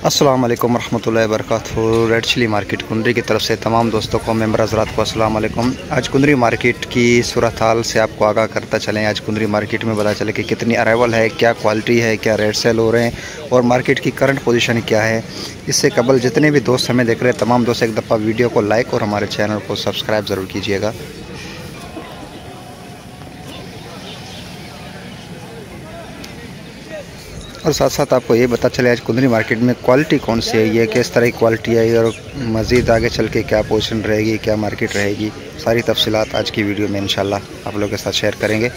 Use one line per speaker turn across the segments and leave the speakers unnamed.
अस्सलाम वालेकुम रहमतुल्लाहि व बरकातहू। रेड चिली मार्केट कुंदरी की तरफ से तमाम दोस्तों को, मेंबर हज़रात को अस्सलाम वालेकुम। आज कुंदरी मार्केट की सूरत हाल से आपको आगाह करता चलें। आज कुंदरी मार्केट में पता चले कि कितनी अराइवल है, क्या क्वालिटी है, क्या रेट सेल हो रहे हैं और मार्केट की करंट पोजीशन क्या है। इससे कबल जितने भी दोस्त हमें देख रहे हैं, तमाम दोस्त एक दफ़ा वीडियो को लाइक और हमारे चैनल को सब्सक्राइब ज़रूर कीजिएगा। और साथ साथ आपको ये पता चले आज कुंदरी मार्केट में क्वालिटी कौन सी है, ये किस तरह की क्वालिटी है और मज़ीद आगे चल के क्या पोजीशन रहेगी, क्या मार्केट रहेगी, सारी तफसीलात आज की वीडियो में इंशाल्लाह आप लोगों के साथ शेयर करेंगे।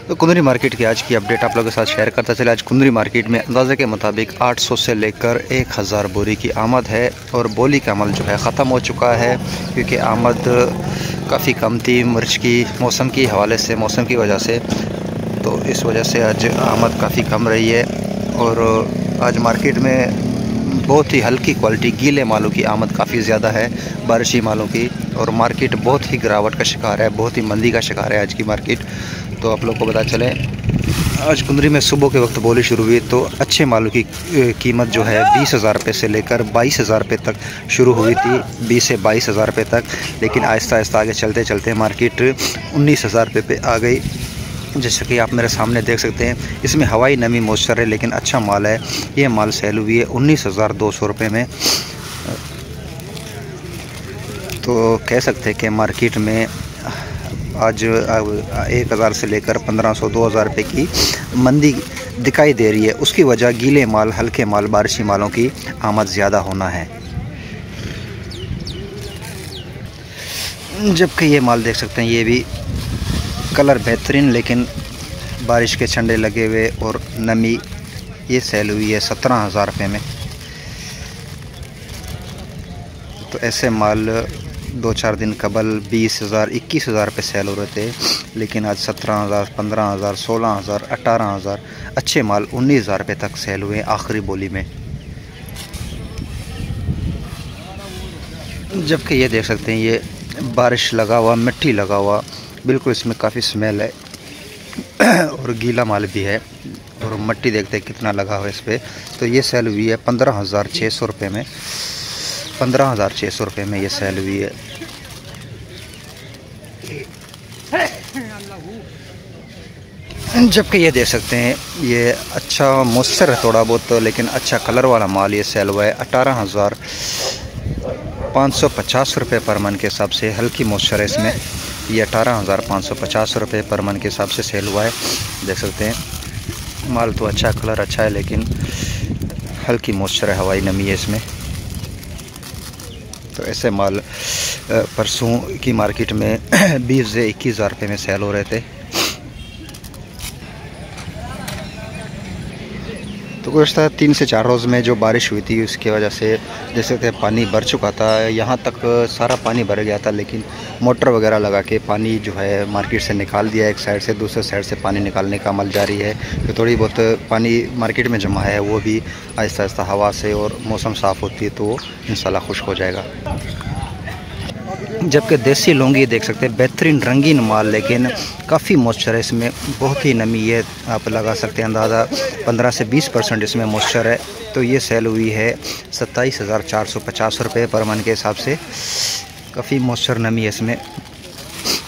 तो कुंदरी मार्केट की आज की अपडेट आप लोगों के साथ शेयर करता चले। आज कुंदरी मार्केट में अंदाजे के मुताबिक 800 से लेकर 1000 बोरी की आमद है और बोली का अमल जो है ख़त्म हो चुका है, क्योंकि आमद काफ़ी कम थी मिर्च की मौसम की हवाले से, मौसम की वजह से। तो इस वजह से आज आमद काफ़ी कम रही है और आज मार्केट में बहुत ही हल्की क्वालिटी गीले मालों की आमद काफ़ी ज़्यादा है, बारिशी मालों की। और मार्केट बहुत ही गिरावट का शिकार है, बहुत ही मंदी का शिकार है आज की मार्केट। तो आप लोग को पता चले आज कुंदरी में सुबह के वक्त बोली शुरू हुई तो अच्छे मालों की कीमत जो है 20,000 रुपये से लेकर 22,000 रुपये तक शुरू हुई थी, 20 से 22,000 रुपये तक। लेकिन आहिस्ता आहिस्ता आगे चलते चलते मार्केट 19,000 रुपये पे आ गई, जैसे कि आप मेरे सामने देख सकते हैं। इसमें हवाई नमी मॉइस्चर है लेकिन अच्छा माल है। ये माल सेल हुई है 19,200 रुपये में। तो कह सकते हैं कि मार्केट में आज 1,000 से लेकर 1,500-2,000 रुपये की मंदी दिखाई दे रही है। उसकी वजह गीले माल, हल्के माल, बारिशी मालों की आमद ज़्यादा होना है। जबकि ये माल देख सकते हैं, ये भी कलर बेहतरीन लेकिन बारिश के छंडे लगे हुए और नमी, ये सेल हुई है 17,000 रुपये में। तो ऐसे माल 2-4 दिन कबल 20,000, 21,000 रुपये सेल हो रहे थे, लेकिन आज 17,000, 15,000, 16,000, 18,000, अच्छे माल 19,000 रुपये तक सेल हुए आखिरी बोली में। जबकि ये देख सकते हैं, ये बारिश लगा हुआ, मिट्टी लगा हुआ, बिल्कुल इसमें काफ़ी स्मेल है और गीला माल भी है। और मिट्टी देखते हैं कितना लगा हुआ है इस पर। तो ये सेल हुई है 15,600 रुपये में, 15,600 रुपये में ये सेल हुई है। जबकि ये देख सकते हैं, ये अच्छा मॉइस्चर है थोड़ा बहुत, लेकिन अच्छा कलर वाला माल ये सेल हुआ है 18,550 रुपये पर मन के हिसाब से। हल्की मॉइस्चर है इसमें, ये 18,550 रुपये पर मन के हिसाब से सेल हुआ है। देख सकते हैं माल तो अच्छा, कलर अच्छा है लेकिन हल्की मॉइस्चर है, हवाई नमी है इसमें। तो ऐसे माल परसों की मार्केट में 20 से 21,000 रुपये में सेल हो रहे थे। तो गुज़श्ता 3 से 4 रोज़ में जो बारिश हुई थी उसकी वजह से जैसे कि पानी भर चुका था, यहाँ तक सारा पानी भर गया था, लेकिन मोटर वगैरह लगा के पानी जो है मार्केट से निकाल दिया। एक साइड से दूसरे साइड से पानी निकालने का अमल जारी है। तो थोड़ी बहुत पानी मार्केट में जमा है, वो भी आहिस्ता आहिस्ता हवा से और मौसम साफ़ होती है तो वो इंशाल्लाह खुश्क हो जाएगा। जबकि देसी लौंगी देख सकते हैं, बेहतरीन रंगीन माल, लेकिन काफ़ी मॉइस्चर है इसमें, बहुत ही नमी है। आप लगा सकते हैं अंदाज़ा 15 से 20% इसमें मॉइस्चर है। तो ये सेल हुई है 27,450 रुपये पर मन के हिसाब से। काफ़ी मॉइस्चर नमी है इसमें।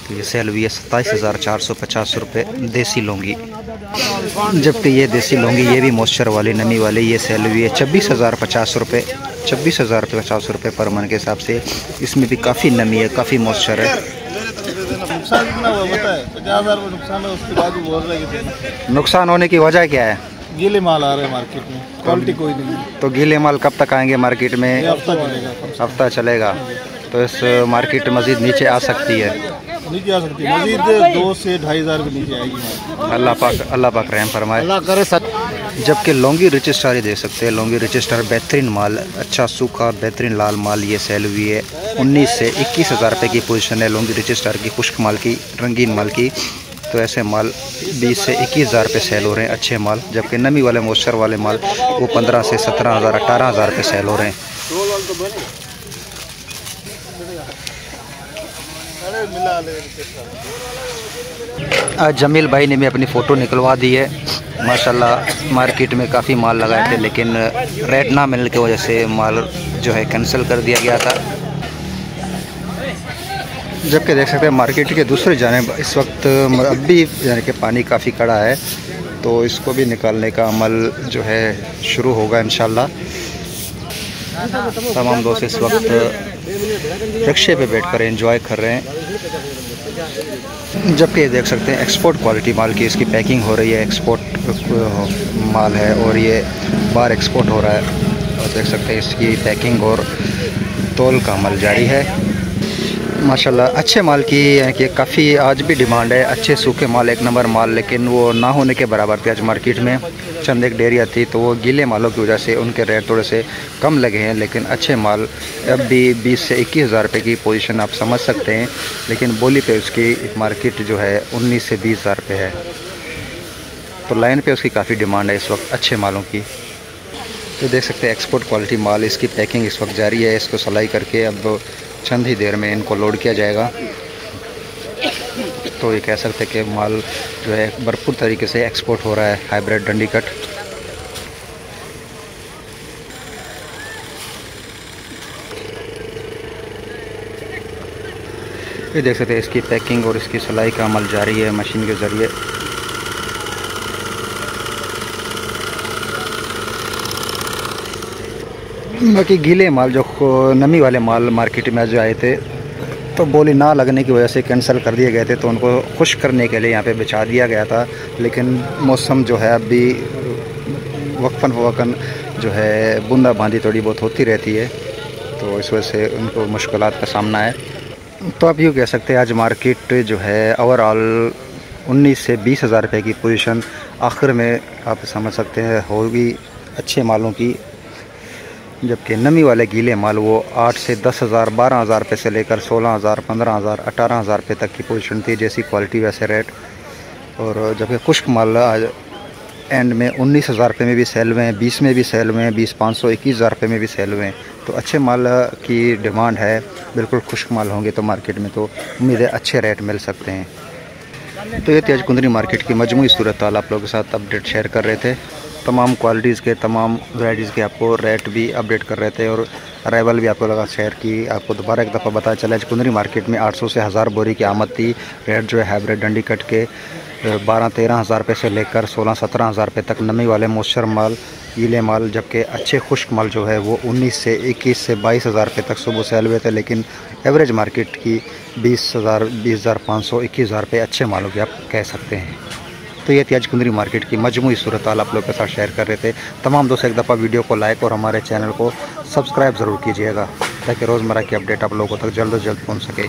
तो ये सेल हुई है 27,450 रुपये देसी लौंगी। जबकि ये देसी लौंगी, ये भी मॉइस्चर वाली, नमी वाली, ये सेल हुई है 26,050 रुपये, 26,050 रुपये पर मन के हिसाब से। इसमें भी काफ़ी नमी है, काफ़ी मॉइस्चर है।
नुकसान कितना हुआ पता है? 50,000 रुपये नुकसान है। उसके बाद भी बोल रहे हैं
नुकसान होने की वजह क्या है?
गीले माल आ रहे हैं मार्केट में, क्वालिटी कोई नहीं है।
तो गीले माल कब तक आएंगे मार्केट में?
हफ्ता चलेगा।
हफ्ता चलेगा। तो इस मार्केट मज़ीद नीचे आ सकती है,
नीचे आ सकती है, मजीद 2 से 2,500 के नीचे आएगी।
अल्लाह पाक रहम फरमाए, अल्लाह करे सच। जबकि लौंगी रिच स्टार ही देख सकते हैं, लौंगी रिच स्टार बेहतरीन माल, अच्छा सूखा बेहतरीन लाल माल, ये सेल हुई है 19 से 21,000 रुपये की पोजीशन है लौंगी रिच स्टार की, खुश्क माल की, रंगीन माल की। तो ऐसे माल 20 से 21,000 रुपये सेल हो रहे हैं अच्छे माल। जबकि नमी वाले मॉइस्चर वाले माल वो 15 से 17,000, 18,000 रुपये सेल हो रहे हैं। आज जमील भाई ने भी अपनी फ़ोटो निकलवा दी है। माशाल्लाह मार्केट में काफ़ी माल लगाए थे, लेकिन रेट ना मिलने की वजह से माल जो है कैंसिल कर दिया गया था। जबकि देख सकते हैं मार्केट के दूसरी जानिब इस वक्त अब भी यानी कि पानी काफ़ी कड़ा है, तो इसको भी निकालने का अमल जो है शुरू होगा इंशाल्लाह। तमाम दोस्त इस वक्त रिक्शे पे बैठकर एंजॉय कर रहे हैं। जबकि ये देख सकते हैं एक्सपोर्ट क्वालिटी माल की इसकी पैकिंग हो रही है, एक्सपोर्ट माल है और ये बाहर एक्सपोर्ट हो रहा है। और देख सकते हैं इसकी पैकिंग और तौल का अमल जारी है। माशाल्लाह अच्छे माल की कि काफ़ी आज भी डिमांड है, अच्छे सूखे माल एक नंबर माल, लेकिन वो ना होने के बराबर थे आज मार्केट में। चंद एक डेरिया थी तो वो गीले मालों की वजह से उनके रेट थोड़े से कम लगे हैं, लेकिन अच्छे माल अब भी 20 से 21 हज़ार रुपये की पोजीशन आप समझ सकते हैं, लेकिन बोली पे उसकी मार्केट जो है 19 से 20 हज़ार रुपये है। तो लाइन पे उसकी काफ़ी डिमांड है इस वक्त अच्छे मालों की। तो देख सकते हैं एक्सपोर्ट क्वालिटी माल, इसकी पैकिंग इस वक्त जारी है। इसको सिलाई करके अब चंद ही देर में इनको लोड किया जाएगा। तो ये कह सकते हैं कि माल जो है भरपूर तरीके से एक्सपोर्ट हो रहा है, हाइब्रिड डंडी कट। ये देख सकते हैं इसकी पैकिंग और इसकी सिलाई का अमल जारी है मशीन के ज़रिए। बाकी गीले माल जो नमी वाले माल मार्केट में जो आए थे तो बोली ना लगने की वजह से कैंसिल कर दिए गए थे, तो उनको खुश करने के लिए यहाँ पे बिछा दिया गया था। लेकिन मौसम जो है अभी वक्फन फ़वक्फन जो है बूंदाबांदी थोड़ी बहुत होती रहती है, तो इस वजह से उनको मुश्किलात का सामना है। तो आप यूँ कह सकते हैं आज मार्केट जो है ओवरऑल 19 से 20 हज़ार रुपये की पोजीशन आखिर में आप समझ सकते हैं होगी अच्छे मालों की। जबकि नमी वाले गीले माल वो 8 से 10 हज़ार 12 हज़ार रुपये से लेकर 16 हज़ार 15 हज़ार 18 हज़ार रुपये तक की पोजीशन थी, जैसी क्वालिटी वैसे रेट। और जबकि खुश्क माल आज एंड में 19 हज़ार रुपये में भी सेल हुए हैं, 20 में भी सेल हुए हैं, 20,500 21 हज़ार रुपये में भी सेल हुए हैं। तो अच्छे माल की डिमांड है, बिल्कुल खुश्क माल होंगे तो मार्केट में तो उम्मीद है अच्छे रेट मिल सकते हैं। तो ये थी आज कुंदरी मार्केट की मजमूई सूरत हाल आप लोगों के साथ अपडेट शेयर कर रहे थे। तमाम क्वालिटीज़ के तमाम वैराइटीज़ के आपको रेट भी अपडेट कर रहे थे और अराइवल भी आपको लगा शेयर की। आपको दोबारा एक दफ़ा पता चला आज कुंदरी मार्केट में 800 से 1000 बोरी की आमद थी। रेट जो है हाइब्रिड डंडी कट के 12-13 हज़ार रुपये से लेकर 16-17 हज़ार रुपये तक नमी वाले मॉइस्चर माल, गीले माल। जबकि अच्छे खुश्क माल जो है वो 19 से 21 से 22 हज़ार रुपये तक सुबह सेल हुए थे, लेकिन एवरेज मार्केट की 20,500 21 हज़ार रुपये अच्छे मालों की आप कह सकते हैं। तो ये थी आज कुंदरी मार्केट की मजमूई सूरत हाल आप लोग के साथ शेयर कर रहे थे। तमाम दोस्त एक दफ़ा वीडियो को लाइक और हमारे चैनल को सब्सक्राइब ज़रूर कीजिएगा ताकि रोज़मर्रा की अपडेट आप लोगों तक जल्द से जल्द पहुँच सके।